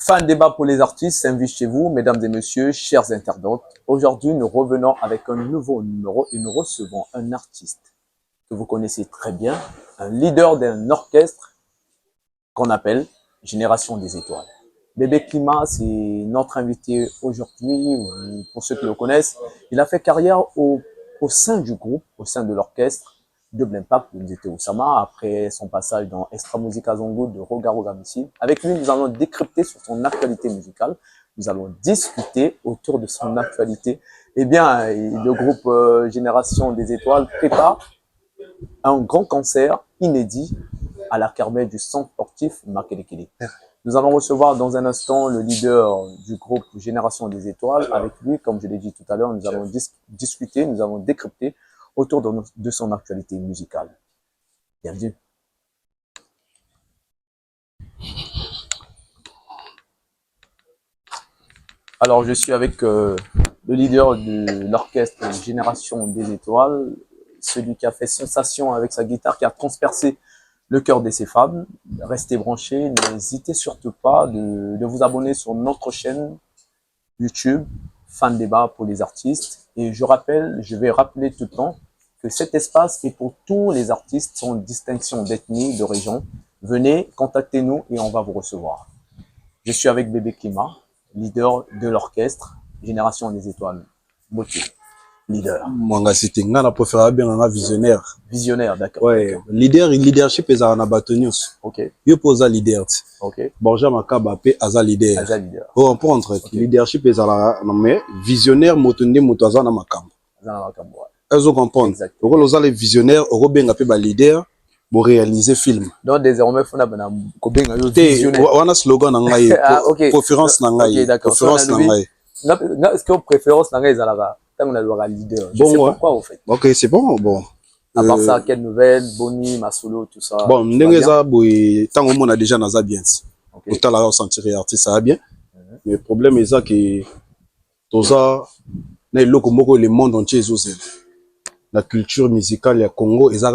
Fan débat pour les artistes s'invite chez vous, mesdames et messieurs, chers internautes. Aujourd'hui, nous revenons avec un nouveau numéro et nous recevons un artiste que vous connaissez très bien, un leader d'un orchestre qu'on appelle Génération des Étoiles. Bébé Climat, c'est notre invité aujourd'hui, pour ceux qui le connaissent. Il a fait carrière au sein du groupe, au sein de l'orchestre Double Impact de Nzete Oussama, après son passage dans Extra Musica Zongo de Roga Roga Missile. Avec lui, nous allons décrypter sur son actualité musicale. Nous allons discuter autour de son actualité. Eh bien, le groupe Génération des Étoiles prépare un grand concert inédit à la kermesse du centre sportif Makelekele. Nous allons recevoir dans un instant le leader du groupe Génération des Étoiles. Avec lui, comme je l'ai dit tout à l'heure, nous allons discuter, nous allons décrypter autour de son actualité musicale. Bienvenue. Alors, je suis avec le leader de l'orchestre Génération des Étoiles, celui qui a fait sensation avec sa guitare, qui a transpercé le cœur de ces femmes. Restez branchés, n'hésitez surtout pas de vous abonner sur notre chaîne YouTube, Fan Débat pour les artistes. Et je vais rappeler tout le temps que cet espace est pour tous les artistes sans distinction d'ethnie, de région. Venez, contactez-nous et on va vous recevoir. Je suis avec Bébé Climat, leader de l'orchestre Génération des Étoiles. Beauté, leader. Moi, c'était un préféré bien un visionnaire. Visionnaire, d'accord. Ouais, leadership est un abatonius. Ok. Il pose à leader. Ok. Bonjour, Makaba, à leader. Aza leader. Pour comprendre, leadership est à mais visionnaire, motonde, motoazan à Makamba. Elles ont compris. Donc, nous allons les visionnaires, nous allons les leader pour réaliser film. Donc, désormais, il faut un visionnaire. On a un slogan, préférence, est-ce que préférence, on a leader. Je sais pourquoi, au fait. Ok, c'est bon, bon. À part ça, quelle nouvelle, Boni, Masolo, tout ça. Bon, tant qu'on a déjà dans bien. Autant la ressentir artiste, ça va bien. Mais le problème est ça que tout ça, le monde entier est la culture musicale du Congo, et ça,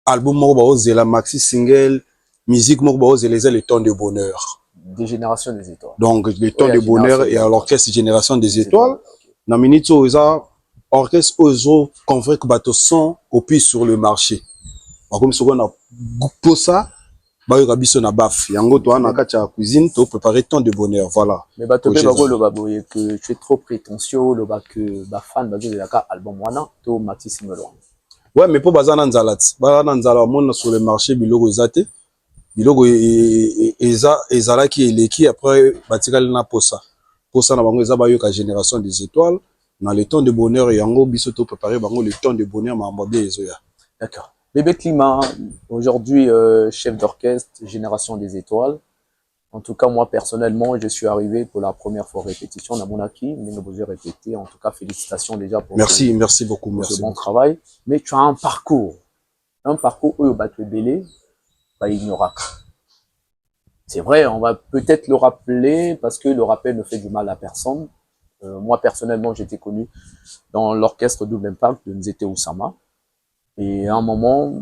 album, la maxi single, musique, les temps de bonheur. Des générations des étoiles. Donc, les temps de bonheur et à l'orchestre Génération des Étoiles. Dans minute où orchestre ozo convaincre bateau son au plus sur le marché. Comme ce qu'on a pour ça, bah il na baf. Yango toi na kacha cuisine to préparer tant de bonheur, voilà. Mais bateau be bago le baboye que tu es trop prétentieux, le bas que ba fan bago de la album wana to Mathis Melon. Ouais, mais pour bazana nzalat. Bazana nzala mon sur le marché bilogo ezate. Bilogo ezala qui est qui après batikal na posa. Posa na bango ezaba yo ka Génération des Étoiles. Dans le temps de bonheur, yango biso to préparer bango le temps de bonheur ma bien ezoya. D'accord. Bébé Climat, aujourd'hui chef d'orchestre Génération des Étoiles. En tout cas, moi personnellement, je suis arrivé pour la première fois répétition dans mon acquis. Mais nous vous répété. En tout cas, félicitations déjà pour merci beaucoup, pour merci ce bon travail. Mais tu as un parcours où il va te délai, il n'y aura. C'est vrai, on va peut-être le rappeler parce que le rappel ne fait du mal à personne. Moi, personnellement, j'étais connu dans l'orchestre Double Impact de Nzete Oussama. Et à un moment,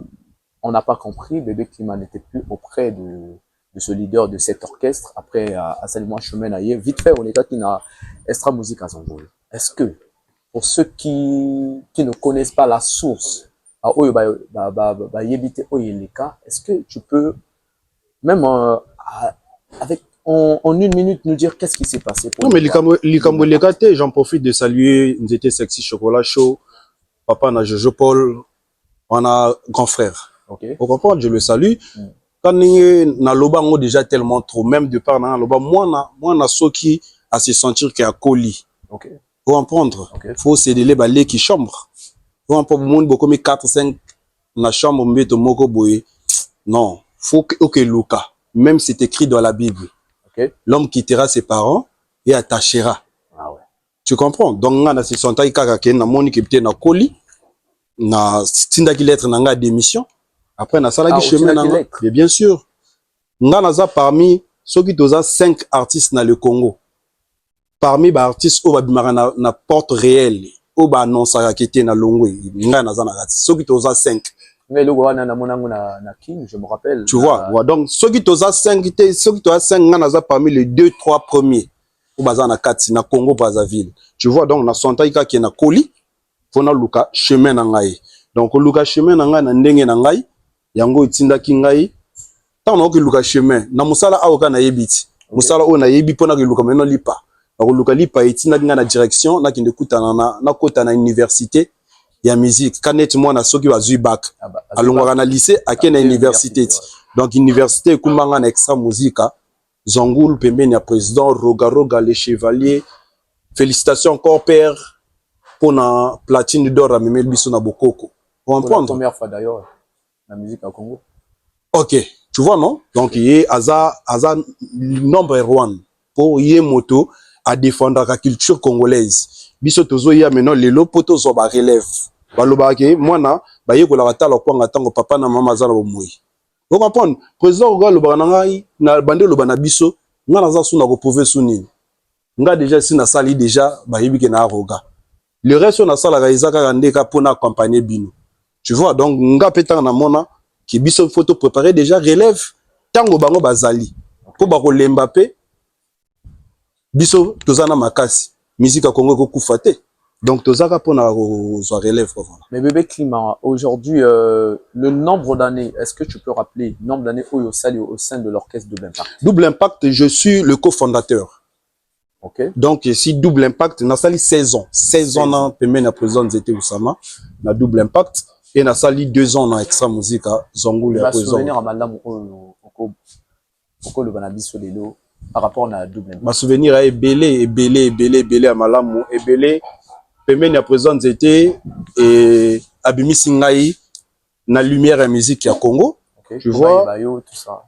on n'a pas compris, Bébé Climat n'était plus auprès de ce leader de cet orchestre. Après, à Salimouan Chemin Aïe, vite fait, on est qui n'a Extra Musica Zongo. Est-ce que, pour ceux qui ne connaissent pas la source, est-ce que tu peux, même avec en une minute, nous dire qu'est-ce qui s'est passé pour non, mais j'en profite de saluer Nzete Sexy Chocolat Show, papa na Jojo Paul, on a grand frère. Okay. Pour comprendre, je le salue. Quand na loba ngo déjà tellement trop, même de par na loba, moi na soki à se sentir qu'il y a colis. Okay. Pour comprendre, faut céder les balais qui chambre. Pour comprendre, monde beaucoup mais 4-5 na chambre mbeto moko boye. Non, faut que Luca, même c'est écrit dans la Bible. L'homme quittera ses parents et attachera. Ah ouais. Tu comprends? Donc, on a se sentai kaka ke na moni ki na colis, na tindaki lettre na nga démission. Après na salaki chemin na nga. Bien sûr. Nga naza parmi ceux qui toza 5 artistes na le Congo. Parmi ba artistes au babimara na porte réelle, au ba annonce kete na longwe. Nga naza na artiste. Ceux qui toza 5. Mais le roi na King, je me rappelle. Tu vois, ouais, donc ceux qui t'ont 5, ceux qui t'ont 5 ans parmi les 2-3 premiers au bazar na Kati na Congo Brazzaville. Tu vois donc na Sontaika qui na Koli, fona luka chemin na ngai. Donc luka chemin na ngai na ndenge na ngai, yango itinda ki ngai. Tant na ki luka chemin, na musala aoka na yebiti. Musala o na yebi pona ki luka meno lipa. Donc luka lipa itinda nga na direction na kinde kuta na kota na université. Ya musique kanet moi na soki bazui bac alongwaka na lycée ake na université donc université kumbanga na extra musica Zongoul pembeni ya président Rogaroga les chevaliers félicitations encore père pour na platine d'or à memel biso na bokoko pour la première fois d'ailleurs la musique au Congo. OK, tu vois non, donc il aza nombre 1 pour yé moto à défendre la culture congolaise. Biso tozo ya maintenant lelo poto zo ba relève baloba ke mwana ba yekola batala kwanga tango papa na mama zala bomoi. Vous comprenez président Roga lo bana ngai na bande lo bana biso nga na za suna ko prouver sunini nga déjà si na sali déjà ba yebi ke na Roga le reste na sala ga izaka ka ndeka pona accompagner bino. Tu vois donc nga petanga na mona ki biso photo préparer déjà relève tango bango bazali po ba ko lemba pe biso tozana makasi musique à Congo ko kufate donc tozaka pona zo relève voilà. Mais bébé Climat aujourd'hui le nombre d'années, est-ce que tu peux rappeler le nombre d'années au Sali au sein de l'orchestre Double Impact? Double Impact, je suis le cofondateur. OK. Donc ici Double Impact na sali 16 ans. 16 ans na pembe na président Zete Oussama na Double Impact et na sali 2 ans na Extra Musica Zongoul ya président. Souvenir à madame le banabiso lelo par rapport à Double Impact. Ma souvenir est belé à malamu et belé pembe na président Zete et abimisi ngai na lumière et musique ya Congo. Okay. Tu vois tout ça.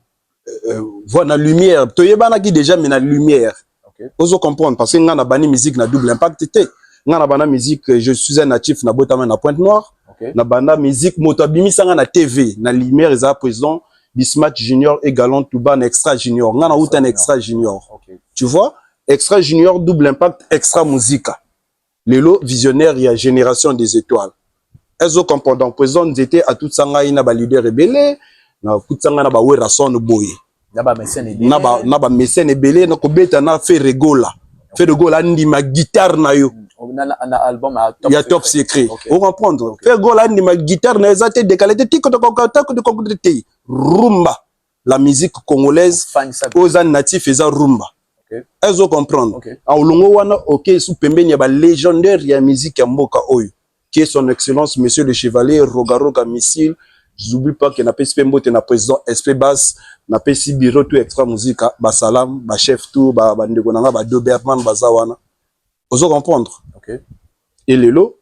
Voilà la lumière. Toyebana qui déjà mais la lumière. Okay. Oso comprendre parce que nga na bani musique na Double Impact té. Nga na bana musique je suis un natif na Botama na Pointe-Noire. Okay. Na bana musique moto abimisa nga na TV na lumière eza président Bismat Junior et Galant Touba na Extra Junior. Nga na uta na Extra Junior. Okay. Tu vois Extra Junior Double Impact Extra Musica. Lelo visionnaire il y a génération des étoiles. Ezo comprendre donc président était à tout sanga ina ba leader rebelle na kutsanga na ba wera son boye. Na ba mécène ebele na kobeta na fe regola ndi ma guitare na yo na album ya top secret on comprendre fe regola ndi ma guitare na ezate décalé tiko de te rumba la musique congolaise aux natifs eza rumba ezo comprendre a olongo wana OK sous pembeni ya ba légendaire ya musique ya mboka oyo qui est son excellence monsieur le chevalier Rogaroga missile. J'oublie pas que na PSP mbote na président SP Bass na PSP bureau tout Extra Musica ba salam ba chef tout ba ndeko nanga ba Doberman bazawana ozo comprendre. OK. Et lelo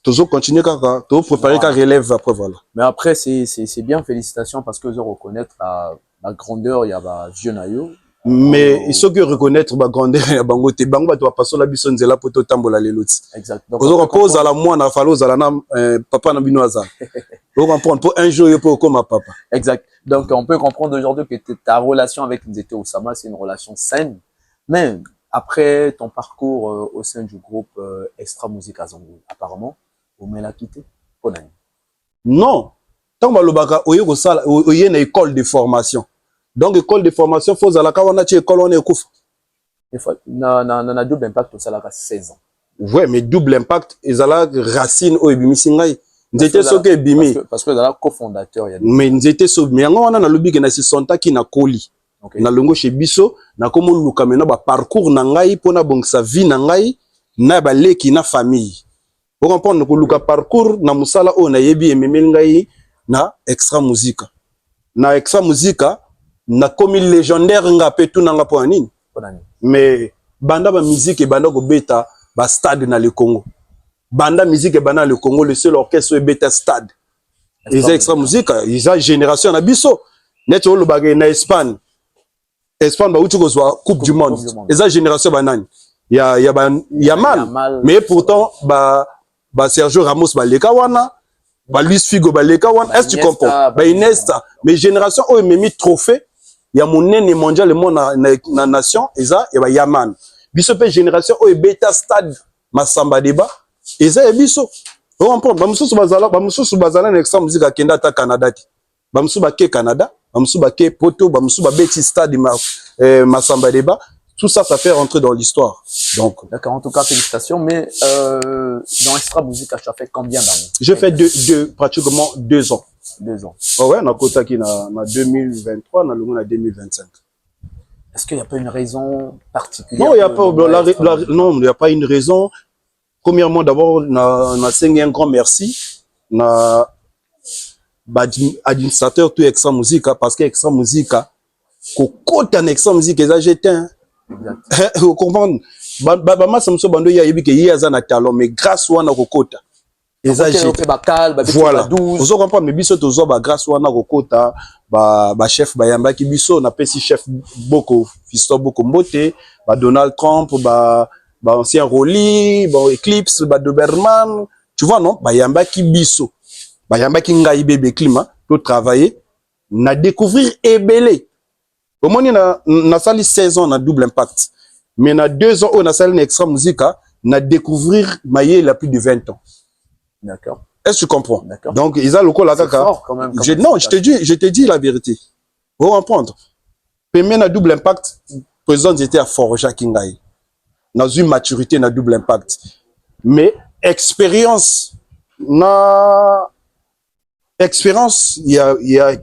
tozo continuer kaka to préparer ka relève après voilà. Mais après c'est bien, félicitations parce que vous reconnaître la grandeur il y a ba vieux nayo. Mais il faut que reconnaître ba grandeur ya bango te bango ba to passo la biso nzela poto tambola leloti. Exact. Donc ozo repose à la moi na falo za la na papa na bino aza. On comprendre pour un jour il peut comme papa. Exact. Donc on peut comprendre aujourd'hui que ta relation avec Nzete Oussama c'est une relation saine. Mais après ton parcours au sein du groupe Extra Musica Zongoul, apparemment, vous m'avez quitté. Non. Tant que lobaka oye ko sala oye na école de formation. Donc école de formation faut za la ka wana ti école on est kufa. Na Double Impact au salaka 16 ans. Ouais, mais Double Impact ezala racine o ebimisi ngai. Nzete soke ebimi parce que ezala cofondateur ya. Mais nzete so mais yango wana na lobi na si sonta ki na koli. Okay. Na longo chez biso na komo luka mena ba parcours na ngai pona bongisa vie na ngai na ba leki na famille. Vous comprenez ko luka parcours na musala o na yebi ememel ngai na Extra Musica. Na Extra Musica na komi légendaire nga pe tout nanga po nini. Mais banda ba musique e banda ko beta ba stade na le Congo. Banda musique e banda le Congo le seul orchestre e beta stade. Ils Extra Musica, ils a génération na biso. Net o lo bagay na Espagne. Espagne ba uti ko zo Coupe du Monde. Ils a génération banani. Ya mal. Mais pourtant ba Sergio Ramos ba leka wana, ba Luis Figo ba leka wana. Est-ce que tu comprends? Ba Iniesta. Mais génération o memi trophée. Ya monene mondial le monde na nation eza e ba Yaman. Biso pe génération o beta stade Masamba Deba eza e biso. comprend bamususu bazala na extra musique akenda ata Canada ti bamususu bake Canada bamususu bake Poto bamususu babeti stade Masamba Deba. Tout ça, ça fait rentrer dans l'histoire. Donc, d'accord, en tout cas, félicitations. Mais dans Extra Musique, tu as fait combien d'années? J'ai fait pratiquement 2 ans. 2 ans. Oh ouais, on a côté qui na 2023, on a le 2025. Est-ce qu'il n'y a pas une raison particulière? Non, il n'y a pas. Non, il n'y a pas une raison. Premièrement, d'abord, on a signé un grand merci. On a administrateur tout Extra Musique parce que Extra Musique, côté en Extra Musique, ils ont jeté. Vous comprenez? Bama samso bando ya yebi ke yaza na talent mais grâce wana kokota. Voilà. Vous comprenez mais biso tozo ba grâce wana kokota ba chef bayamba ki biso na pesi chef Boko Fiston Boko Mbote, ba Donald Trump, ba ancien Rolly, ba Eclipse, ba Doberman, tu vois non? Bayamba ki biso. Bayamba ki ngai bébé climat, to travailler na découvrir ebelé. Au moins, on a sali 16 ans, on a double impact. Mais on a 2 ans, on a sali une extra musique, on a découvrir Maïe il a plus de 20 ans. D'accord. Est-ce que tu comprends? Donc, ils ont le col à caca. Non, je te dis la vérité. Vous comprendre. Premier, on a double impact. Le président était à Forja Kingaï. Dans une maturité, on a double impact. Mais expérience, il y a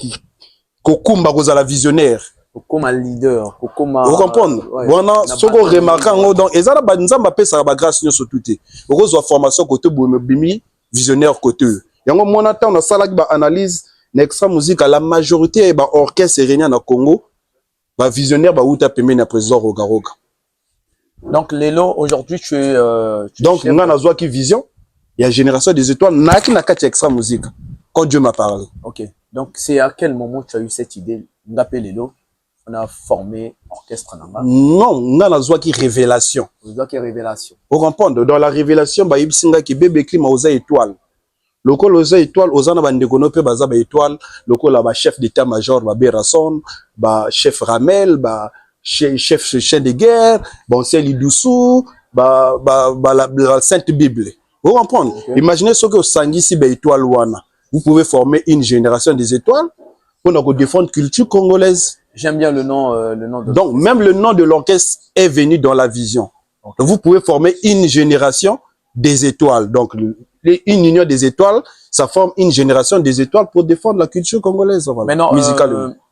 Kokumba Rosa la visionnaire. Comme un leader, comme un... Vous comprenez? Voilà, ce qu'on remarque, donc, ils ont la grâce sur tout. Ils ont la formation côté Bimi, visionnaire côté. Et on a une analyse, l'extra musique, la majorité de l'orchestre réunien au Congo, le visionnaire, où tu as payé le président Rogaroga. Donc, Lélo, aujourd'hui, tu es. Donc, on a une vision, il y a une génération des étoiles, on a une extra musique, quand Dieu m'a parlé. Ok. Donc, c'est à quel moment tu as eu cette idée d'appeler Lélo? On a formé orchestre Namba. Non, on a une révélation. Révélation. Vous comprenez? Dans la révélation, bah, il y a qui bébé climat aux étoiles. Le col aux étoiles, aux ana bandekonope baza ba étoile. Le col là, chef d'état-major, ba Berasson, ba chef Ramel, ba chef chien de guerre, bon c'est Lidoussou, la Sainte Bible. Vous comprenez? Imaginez ce que sangi si ba étoile wana. Vous pouvez former une génération des étoiles pour défendre la culture congolaise. J'aime bien le nom de... Donc, même le nom de l'orchestre est venu dans la vision. Okay. Donc, vous pouvez former une génération des étoiles. Donc, une union des étoiles, ça forme une génération des étoiles pour défendre la culture congolaise. Voilà. Maintenant,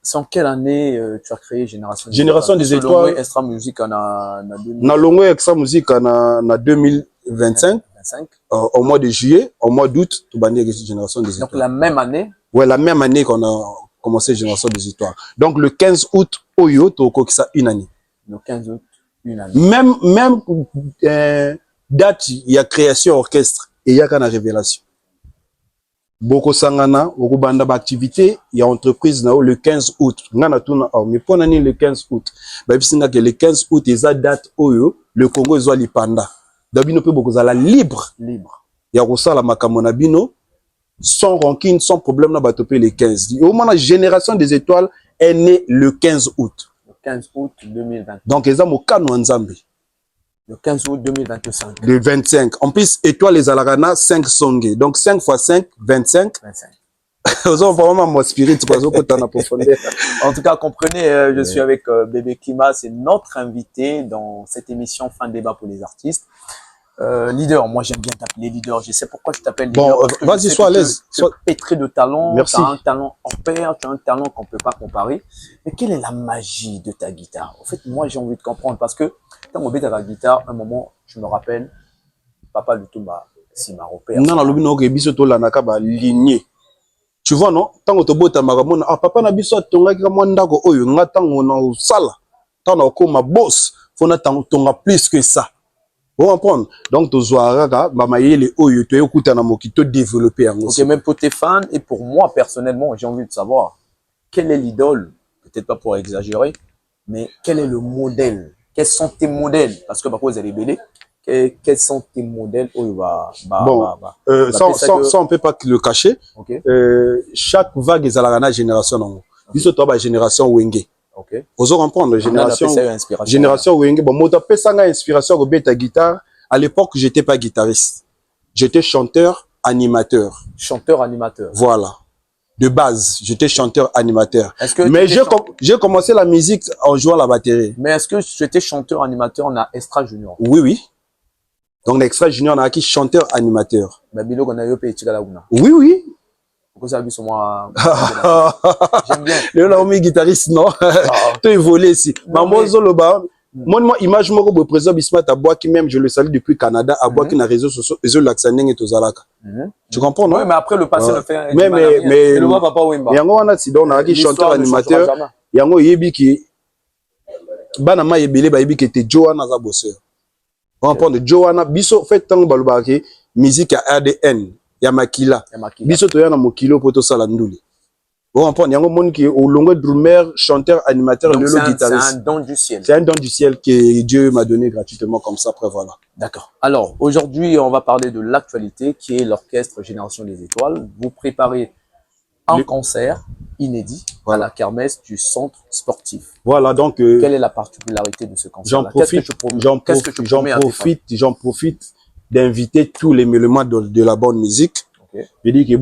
c'est en quelle année tu as créé Génération des Génération des étoiles. Extra Musique en a 2025. Au mois de juillet, au mois d'août, tu bannis Génération des étoiles. Donc, la même année? Ouais, la même année qu'on a commencé Génération des étoiles. Donc, le 15 août, Oyo, tu as ça une année. Le 15 août, une année. Même date, il y a création orchestre et il y a qu'une révélation. Beaucoup sangana, beaucoup banda d'activité, il y a entreprise le 15 août. Mais pour l'année le 15 août, le 15 août, il y a date Oyo, le Congo est li panda. Dabino peut beaucoup la libre. Il y a aussi la makamonabino. Sans rancune, sans problème, on va toper les 15. Au moins, la génération des étoiles est née le 15 août. Le 15 août 2020. Donc, ils ont au Nzambe. Le 15 août 2025. Le 25. En plus, étoile les Alarana, 5 songés. Donc, 5 x 5, 25. 25. Vous avez vraiment mon spirit, en tout cas, comprenez, je suis avec Bébé Climat, c'est notre invité dans cette émission Fin de débat pour les artistes. Leader, moi j'aime bien t'appeler leader, je sais pourquoi je t'appelle leader. Bon, vas-y, sois à l'aise. Tu es pétri de talent, tu as un talent hors pair, tu as un talent qu'on ne peut pas comparer. Mais quelle est la magie de ta guitare? En fait, moi j'ai envie de comprendre parce que quand on met ta guitare, un moment, je me rappelle, Papa Lutumba, si ma repère. Non, non, non, ligné. Tu vois, non? Tant que tu as magamon, ah, papa n'a pas besoin de ton gars, moi, ndako, oyo, ngata, on a sala. Tant que ma boss, faut n'a plus que ça. Vous comprenez? Donc, tu as les oyo, tu as développé. Ok, même pour tes fans et pour moi, personnellement, j'ai envie de savoir quel est l'idole, peut-être pas pour exagérer, mais quel est le modèle? Quels sont tes modèles? Parce que, vous allez belé. Quels sont tes modèles? Ça, on ne peut pas le cacher. Okay. Chaque vague est à la génération. Biso to ba génération Wenge. Okay. Vous comprendre génération Wenge. Bon, moi t'appelle ça inspiration au bêta guitare. À l'époque, j'étais pas guitariste. J'étais chanteur animateur. Chanteur animateur. Voilà. De base, j'étais chanteur-animateur. Mais j'ai commencé la musique en jouant la batterie. Mais est-ce que tu étais chanteur-animateur en Extra Junior? Oui, oui. Donc, l'Extra Junior, on a qui chanteur-animateur. Oui, oui. J'aime bien. Le guitariste, non. Tu es volé ici. Moi, image, moi, le président Bismat à bois qui même, je le salue depuis Canada, à bois qui n'a réseau social, et l'accent et tout ça. Tu comprends, non? Oui, mais après, le passé ne fait mais, le voit papa Wimba. Yango, on a si donc, on a qui chanteur animateur. Yango, yebi qui, banama yebele, ba yebi qui était Johanna za bosseur. On comprend de Johanna, biso, fait tant balbaki, musique à ADN, Yamakila. Biso, to yana mokilo, poto salandouli. On comprend, yango, mon qui est au long drummer, chanteur, animateur, le guitariste. C'est un don du ciel. C'est un don du ciel que Dieu m'a donné gratuitement comme ça, après voilà. D'accord. Alors, aujourd'hui, on va parler de l'actualité qui est l'Orchestre Génération des Étoiles. Vous préparez un concert inédit à la kermesse du centre sportif. Voilà, donc... quelle est la particularité de ce concert? J'en profite d'inviter tous les éléments de la bonne musique. Okay. Je dis que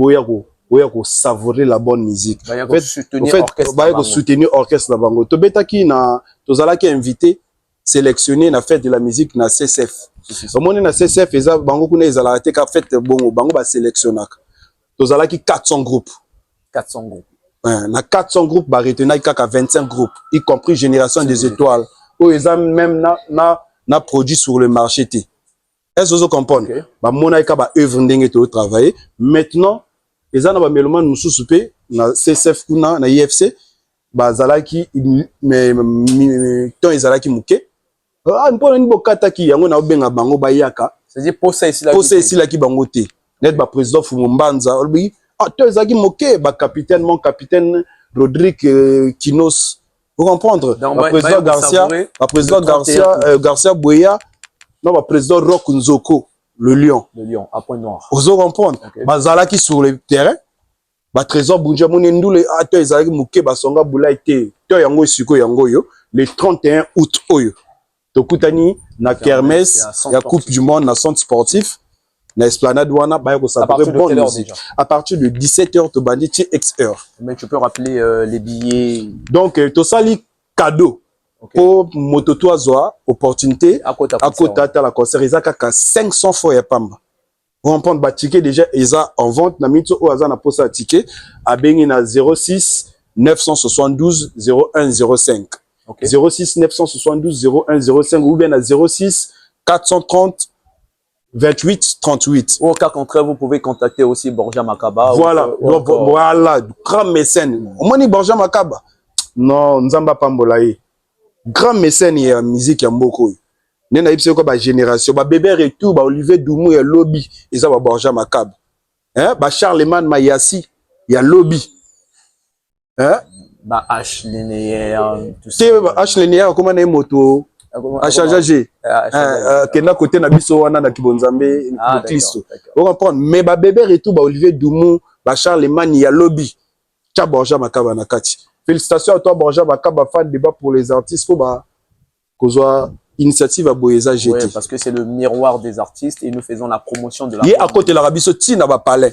faut savourer la bonne musique. En fait, soutenir l'orchestre de Bango. Tobetaki na tozalaki invité, sélectionné na fête de la musique na CCF. Au moment na CCF, eza Bango kuna ezala te ka fête bongo, Bango ba sélectionnaka. Tozalaki 400 groupes. 400 groupes. Na 400 groupes ba retenaki kaka 25 groupes, y compris Génération des Étoiles. Où eza même na produit sur le marché té. Est-ce que vous comprenez? Ba mona ka ba œuvre ndenge to travailler. Maintenant les gens qui ont été na CSF kuna na IFC bazalaki mais tant ezalaki muke mpona ni bokataki yango na obenga bango bayaka c'est-à-dire posa ici la ki bango te net ba président Fumumbanza obi to ezalaki muke ba capitaine mon capitaine Rodrigue Kinos vous comprendre ba président Garcia Boya non ba président Rock Nzoko le lion à point noir. Vous comprendre bazalaki sur le terrain ba trésor bunja monendule ato ezalaki muke basonga bulai te to yango siko yango yo le 31 août oyo tokutani na kermesse ya coupe du monde na centre sportif na esplanade wana ba ko savourer bonne musique à partir de 17h to bandi ti XR. Mais tu peux rappeler les billets. Donc to sali cadeau. Pour mototoazoa opportunité à côté de la concert ezaka 500 fois ya pamba. On prend ba ticket déjà eza en vente na mito o aza na posa ticket a bengi na 06 972 0105. 06 972 0105 ou bien na 06 430 28 38. Au cas contraire, vous pouvez contacter aussi Borja Makaba. Voilà, voilà, grand mécène. Omoni Borja Makaba. Non, nzamba pambolaye. Grand mécène ya musique ya mboko. Nena ipse ko ba génération ba bébé retour ba Olivier Doumou ya lobby eza ba Borja Makaba. Hein ba Charlemagne Mayassi ya lobby. Hein ba H linéaire tout ça. Ba H linéaire comment na moto a chargé kena côté na biso wana na Kibonzambe Christo. Vous comprenez mais ba bébé retour ba Olivier Doumou ba Charlemagne ya lobby. Cha Borja Makaba na kati. Félicitations à toi, Borja Makaba, fan débat pour les artistes. Faut bah, qu'on soit initiative à Boyeza GT. Oui, parce que c'est le miroir des artistes et nous faisons la promotion de la. Il est à côté de l'Arabie Saoudite, n'a pas parlé.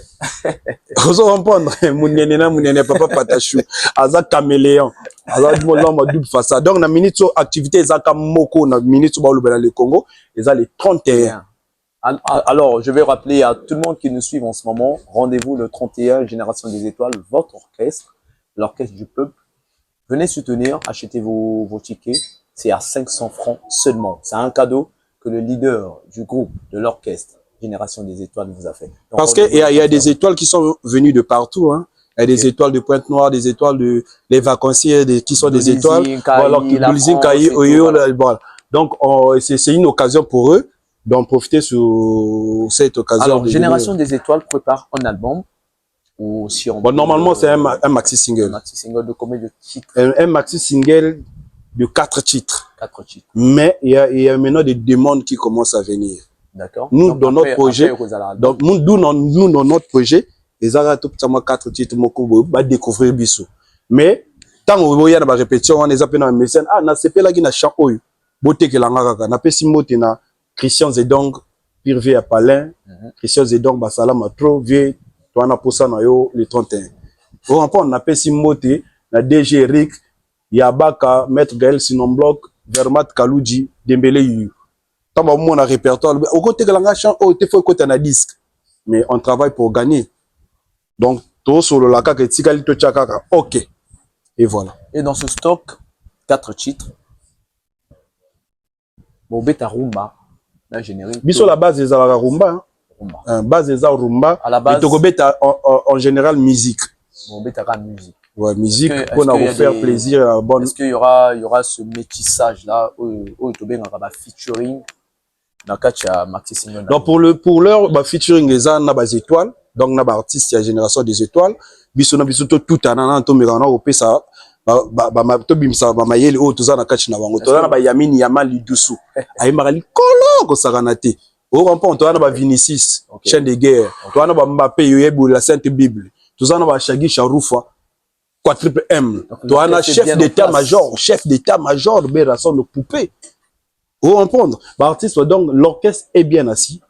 Vous comprenez? Mounene, papa patachou. Aza caméléon. Aza double façade. Donc, na minute sur activité, Zaka Moko, na minute sur le Congo, ils ont les 31. Alors, je vais rappeler à tout le monde qui nous suit en ce moment, rendez-vous le 31, Génération des Étoiles, votre orchestre, l'orchestre du peuple. Venez soutenir, achetez vos tickets. C'est à 500 francs seulement. C'est un cadeau que le leader du groupe, de l'orchestre, Génération des Étoiles vous a fait. Donc, parce qu'il y a des étoiles qui sont venues de partout. Hein. Il y a des étoiles de Pointe-Noire, des étoiles de les vacanciers qui sont des étoiles. Voilà. Donc, c'est une occasion pour eux d'en profiter sur cette occasion. Alors, Génération des Étoiles prépare un album. Ou si on normalement, c'est un maxi single. Un maxi single de combien de titres? Un maxi single de 4 titres. 4 titres. Mais il y a maintenant des demandes qui commencent à venir. D'accord. Nous, donc, dans notre projet, nous, dans notre projet, les arabes, 4 titres, va découvrir Bissou. Mais, tant qu'on y a une répétition, on est appelé dans un mécène, na c'est pas là qui n'a chant, beauté que la ngaka, na pe simote na Christian Zedong, Pire vie à Palin, Christian Zedong Basalama trop vieux, toi on a posé na yo le 31. On appelle Simote, la DG Eric, Yabaka, Maître Gaël Sinombloc, Vermat Kaloudji, Dembélé Yu. Tant que mon répertoire, au côté de la chanson, au téléphone côté na disque, mais on travaille pour gagner. Donc tout sur le lac que Tikali to Chakaka, ok. Et voilà. Et dans ce stock, 4 titres. Bobeta Rumba, la générique. Biso la base des la rumba, hein. Base des rumba. À la base. Et Togobeta en général musique. Bobeta musique. Ouais, musique pour nous faire plaisir à bonne. Est-ce qu'il y aura ce métissage là où tu bien un featuring dans le Maxi Single. Donc pour leur featuring les ans na bas étoiles, donc na artiste la génération des étoiles, biso na biso tout anana to mirana au pesa to bimsa ba mayele o to za na catch na bango to na ba Yamini Yamal Lidusu ay marali kolo ko saganate o comprend to na ba Vinicius chaîne de guerre to na ba Mbappé yebu la Sainte Bible to za na ba Shagi Sharoufa quadruple M to na chef d'état-major be rason de poupée. Vous comprendre, l'artiste donc l'orchestre est bien assis.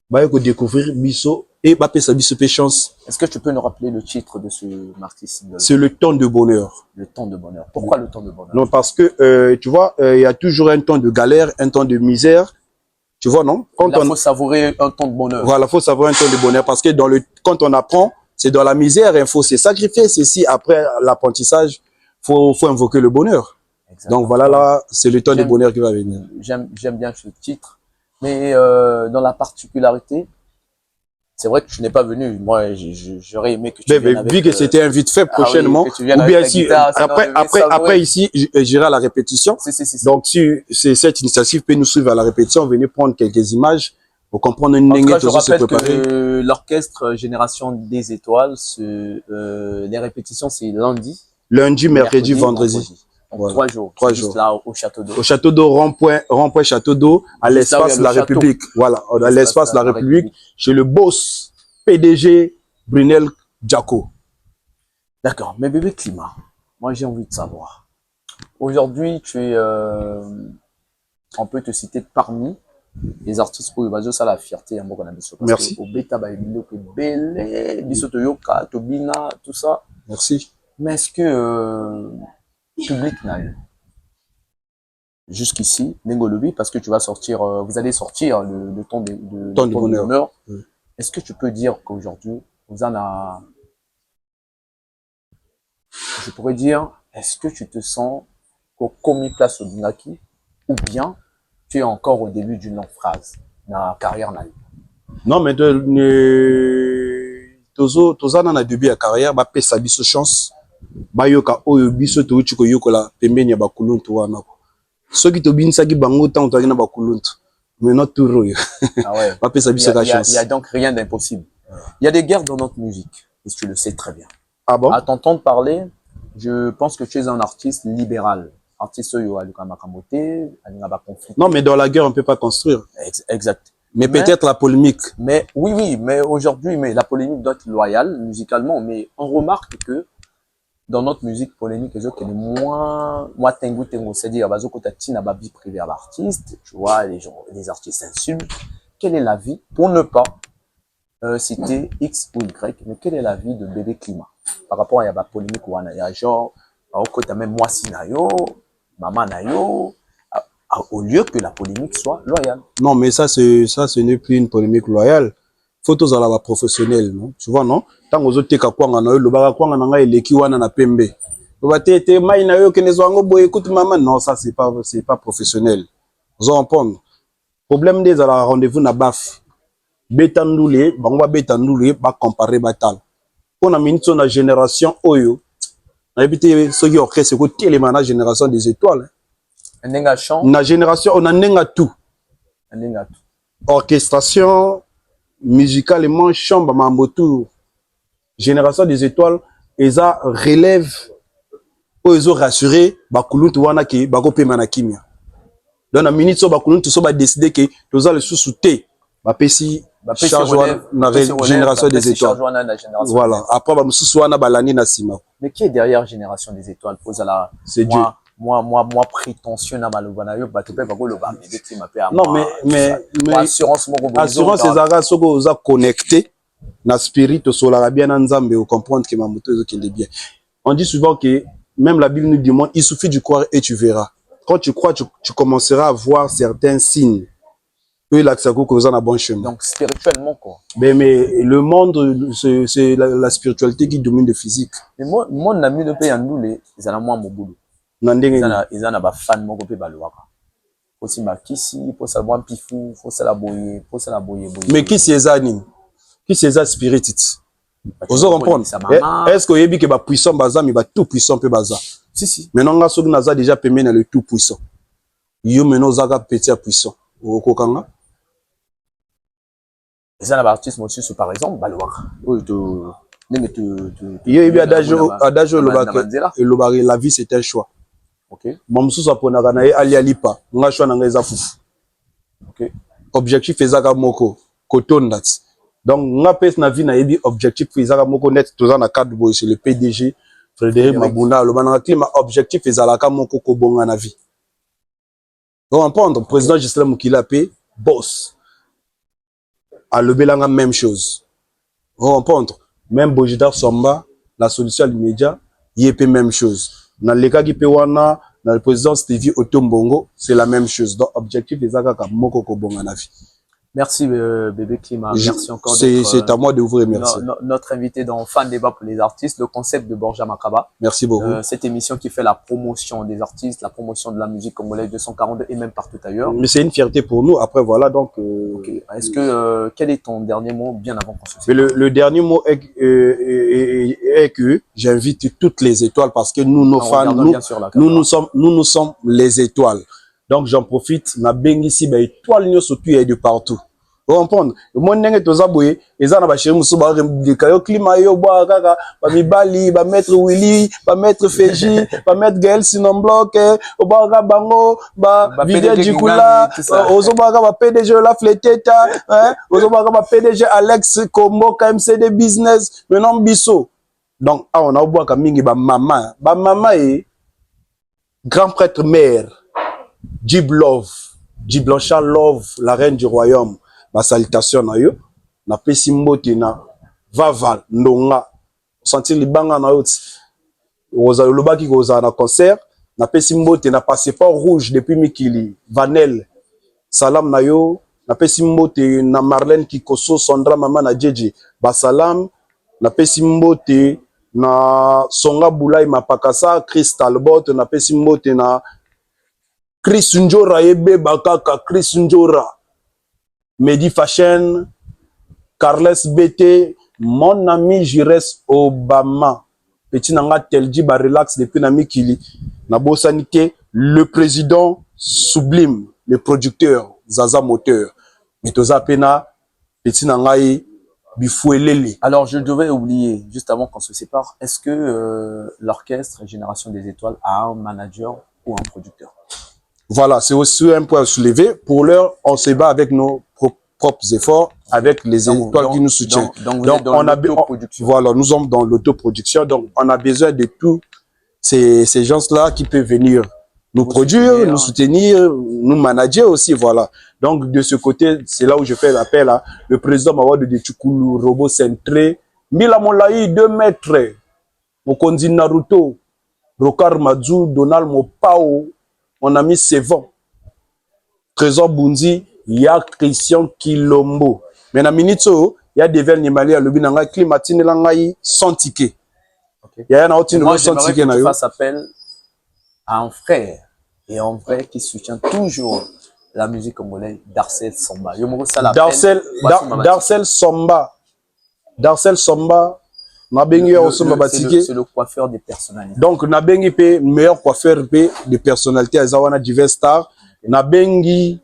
Bah il faut découvrir Bisso et bah sa Bisso chance. Est-ce que tu peux nous rappeler le titre de ce Maxi Single? C'est le temps de bonheur. Le temps de bonheur. Pourquoi le temps de bonheur? Non parce que tu vois il y a toujours un temps de galère, un temps de misère. Tu vois non? Quand il faut savourer un temps de bonheur. Voilà, faut savourer un temps de bonheur parce que quand on apprend, c'est dans la misère, il faut se sacrifier. C'est si après l'apprentissage, faut invoquer le bonheur. Exactement. Donc voilà, là, c'est le temps de bonheur qui va venir. J'aime bien ce titre. Mais dans la particularité, c'est vrai que tu n'es pas venu. Moi, j'aurais aimé que tu viennes avec... Vu que c'était un vite fait prochainement, oui, ou bien si, après ici, j'irai à la répétition. Si. Donc si cette initiative peut nous suivre à la répétition, venez prendre quelques images pour comprendre une en tout cas, je rappelle que l'orchestre Génération des Étoiles, les répétitions, c'est lundi, mercredi, vendredi. Donc, voilà. 3 jours. Là, au Château d'Eau. Au Château d'Eau, rond-point Château d'Eau, à l'espace La République. Voilà, à l'espace La République, chez le boss PDG Brunel Diaco. D'accord, mais bébé Climat, moi j'ai envie de savoir. Aujourd'hui, tu es, on peut te citer parmi les artistes pour ça la fierté. Merci. Au Beta, Bele, Bisoto Yoka, Tobina, tout ça. Merci. Mais est-ce que public n'a eu jusqu'ici Nengolobi, parce que tu vas sortir, vous allez sortir le temps de bonheur. Oui. Est-ce que tu peux dire qu'aujourd'hui vous en a, je pourrais dire, est-ce que tu te sens qu'au commis place au Dinaki ou bien tu es encore au début d'une longue phrase dans la carrière? Non, mais tozana na début de carrière, ba pesa biso chance. Bayoka oyo biso to uchi ko yokola pembeni ya bakuluntu wana ko soki to binisaki bango tant to na bakuluntu mais not tout royo. Ah ouais. Ba pesa biso la chance. Il y a donc rien d'impossible. Il y a des guerres dans notre musique et tu le sais très bien. Ah bon? À t'entendre parler, je pense que tu es un artiste libéral. Artiste oyo aluka makamote, alinga ba conflit. Non, mais dans la guerre on peut pas construire. Exact. Mais peut-être la polémique. Mais oui, mais aujourd'hui, mais la polémique doit être loyale musicalement, mais on remarque que dans notre musique polémique, les autres, moins tengo, c'est-à-dire, na ba vie privée à l'artiste, tu vois, les artistes insultent. Quelle est la vie, pour ne pas citer X ou Y, mais quelle est la vie de Bébé Climat par rapport à la polémique ou à y a genre, même moi si nayo, maman nayo, au lieu que la polémique soit loyale. Non, mais ça, ce n'est plus une polémique loyale. Photos à la professionnelle, non? Tu vois, non? Tant aux autres cas quoi, on a eu le baga quoi, on a eu les kiwana na pembe. Le baté, maï na yo que les oiseaux boy écoute maman. Non, ça c'est pas professionnel. Vous en comprenez? Problème des à la rendez-vous na baf. Betandoulé, bangwa betandoulé, ba comparer batal. On a mis sur la génération oyo. On a évité ceux qui ont créé ce côté les la génération des étoiles. La génération, on a nenga tout. Orchestration, musicalement, chambre, mambotou. Génération des étoiles, et ça relève, ils ont rassuré, bakuluntu wana ki, bakope manakimia. Dans la minute, so bakuluntu so ba décider que, tous le sous-souté, bapesi, charge na génération des étoiles. Voilà. Après, ba mususu wana balani na sima. Mais qui est derrière Génération des étoiles? C'est Dieu. moi prétentieux na malobana yo bato pe bako loba bébé Clim pe non mais assurance moko assurance ezaka soko oza connecté na spirit tosolaka bien na nzambe au comprendre que ma moto ezokende bien. On dit souvent que même la Bible nous demande il suffit de croire et tu verras. Quand tu crois, tu commenceras à voir certains signes. Oui, là, ça coûte un bon chemin. Donc, spirituellement, quoi. Mais le monde, c'est la spiritualité qui domine le physique. Mais moi, mon ami de pays en nous, ils ont moins mon boulot. Ils ont des fans, mon copé balouaka. Faut s'y makisi, faut savoir pifou, faut se la boyer, faut se la boyer. Mais qui c'est ça, Ning? Qui c'est ça, spirit? Vous comprenez? Est-ce que vous que puissant baza, mais tout puissant peut baza? Si. Maintenant, on a déjà permis le tout puissant. Yo maintenant, on a petit puissant. Vous comprenez? Les artistes, monsieur, par exemple, balouaka. La vie, c'est un choix. Ok. Mon sous aponaka na ali alipa. Nga choix na ngeza fufu. Ok. Objectif ezaka moko kotonda. Donc nga pes na vie na yebi objectif ezaka moko net toza na cadre boy c'est le PDG Frédéric Mabunda le banana climat objectif ezalaka moko ko bonga na vie. Donc entendre président Gisela Mukila pe boss. À le belanga même chose. On entendre même Bojidar Somba la solution immédiate yé même chose. Dans le cas qui peut wana dans le président Stevie Otombongo, c'est la même chose. Donc objectif des akaka moko ko bonga na vie. Merci bébé Climat, merci encore. C'est à moi de vous remercier. Notre invité dans Fan Débat pour les artistes, le concept de Borja Makaba. Merci beaucoup. Cette émission qui fait la promotion des artistes, la promotion de la musique congolaise 242 et même partout ailleurs. Mais c'est une fierté pour nous. Après voilà donc. Okay. Est-ce que quel est ton dernier mot bien avant qu'on se sépare? Le dernier mot est que j'invite toutes les étoiles parce que nous nos fans nous sommes les étoiles. Donc j'en profite na bengi si ba étoile nyo surtout de partout. Vous comprenez? Mon nenge toza boye eza na ba chéri musu ba kayo Climat yo boa kaka ba mibali ba maître Willy ba maître Feji ba maître Gaël Sinombloc oba bango ba Vivier Djikula ozo ba ba PDG la Fleteta hein ozo ba PDG Alex Kombo KMCD business maintenant biso. Donc on a boa ka mingi ba mama et grand prêtre mère Djib Love, Djib Blanchard Love, la reine du royaume. Ma salutation na yo. Na pesi mbote na Vaval, Ndonga. Sentir libanga na yo. Oza lobaki koza na concert. Na pesi mbote na passeport rouge depuis Mikili. Vanel. Salam na yo. Na pesi mbote na Marlène Kikoso, Sandra Mama na Djeji. Basalam. Na pesi mbote na Songa Boulay Mapakasa, Chris Talbot. Na pesi mbote na Chris Njora Ebe Bakaka, Chris Njora, Mehdi Fashion, Carles BT, mon ami Jires Obama, petit nanga telji ba relax depuis na Mikili, na Bosanité, le président Sublime, le producteur Zaza Moteur, Metoza Pena, petit nanga Bifouelele. Alors je devais oublier, juste avant qu'on se sépare, est-ce que l'orchestre Génération des Étoiles a un manager ou un producteur? Voilà, c'est aussi un point à soulever. Pour l'heure, on se bat avec nos propres efforts, avec les étoiles qui nous soutiennent. Donc on a voilà, nous sommes dans l'autoproduction. Donc, on a besoin de tous ces gens-là qui peuvent venir nous produire, nous soutenir, nous manager aussi. Voilà. Donc, de ce côté, c'est là où je fais l'appel à le président Mawad de Tchoukoulou, robot centré. Mila Molaï, 2 mètres. Mokondi Naruto, Rokar Madzou, Donald Mopao. On a mis Sévon, Trésor Bundi, il y a Christian Kilombo. Mais dans Minito, il y a des verres Nimalia, le binanga climatine langaï sans ticket. Il y a un autre nouveau sans ticket. Moi, j'aimerais appel à un frère et un frère qui soutient toujours la musique congolaise, Darcel Somba. Darcel Somba. Darcel Somba. C'est le coiffeur des personnalités. Donc, Nabengi pe meilleur coiffeur de personnalités à divers stars. Nabengi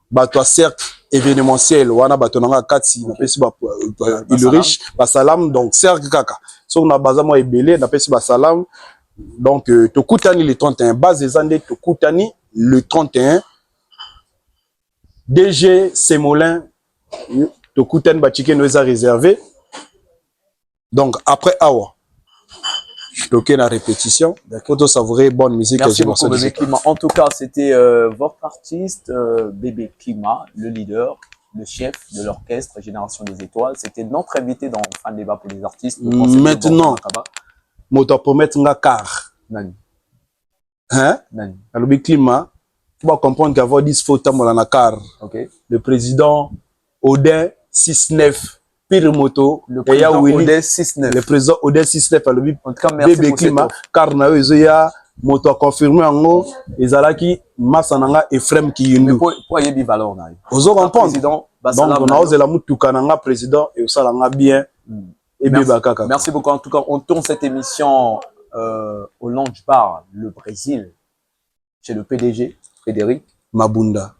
bato cercle événementiel wana bato nanga kati na pesi ba il riche ba salam donc cercle kaka. So na bazamo ebele na pesi ba salam donc to kutani le 31 base des années to kutani le 31 DG Semolin to kutani ba chicken nous a réservé. Donc, après Awa, Donc, la répétition. Pour tout savourer bonne musique. Merci beaucoup, Bébé Climat. En tout cas, c'était votre artiste, Bébé Climat, le leader, le chef de l'orchestre Génération des Étoiles. C'était notre invité dans Fan Débat pour les artistes. Maintenant, moto promettre nga car. Nani. Hein? Nani. Le Bébé Climat, faut pas comprendre qu'avoir 10 photos dans la car. Okay. Le président Odin 69 Pire Moto. Le président Odin 69. Le président Odin 69 a le Bébé Climat. Car na eux moto a confirmé en haut et zalaki masananga Ephraim qui yundu. Mais pour y valeur na. Ozo comprendre. Donc on a osé la mutuka nanga président et ça langa bien. Et merci beaucoup. En tout cas, on tourne cette émission au Lounge Bar, le Brésil, chez le PDG Frédéric Mabunda,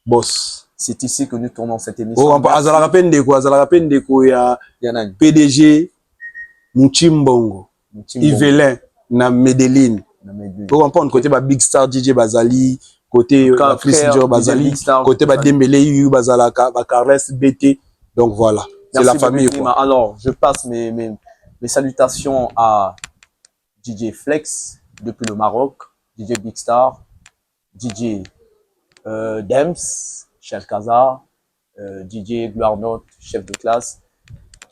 boss. C'est ici que nous tournons cette émission. Oh, azala rappel de quoi ya PDG Muchimbongo, Yvelin na Medellin. Vous comprenez côté ba Big Star DJ Bazali, côté Chris Joe Bazali, côté ba Dembélé Yu Bazalaka, ba Carles BT. Donc voilà, c'est la famille. Alors, je passe mes salutations à DJ Flex depuis le Maroc, DJ Big Star, DJ Dems, Chef Kaza, DJ Gloire chef de classe.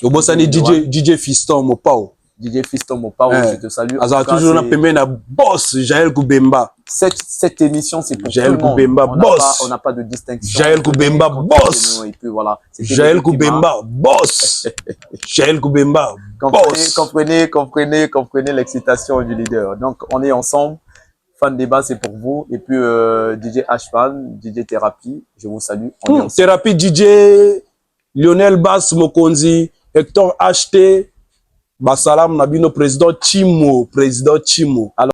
Au boss, DJ Fiston Mopao. DJ Fiston Mopao, je te salue. Alors, toujours un peu na boss, Jaël Koubemba. Cette émission, c'est pour Jaël tout le monde. Koubemba, boss. On n'a pas de distinction. Jaël Koubemba, boss. Et puis voilà. Jaël Koubemba, boss. Jaël Koubemba, boss. Comprenez l'excitation du leader. Donc, on est ensemble. Fan Débat, c'est pour vous. Et puis, DJ H-Fan, DJ Thérapie, je vous salue. Thérapie, DJ Lionel Bass Mokonzi, Hector HT, Bassalam Nabino, président Chimo. Alors,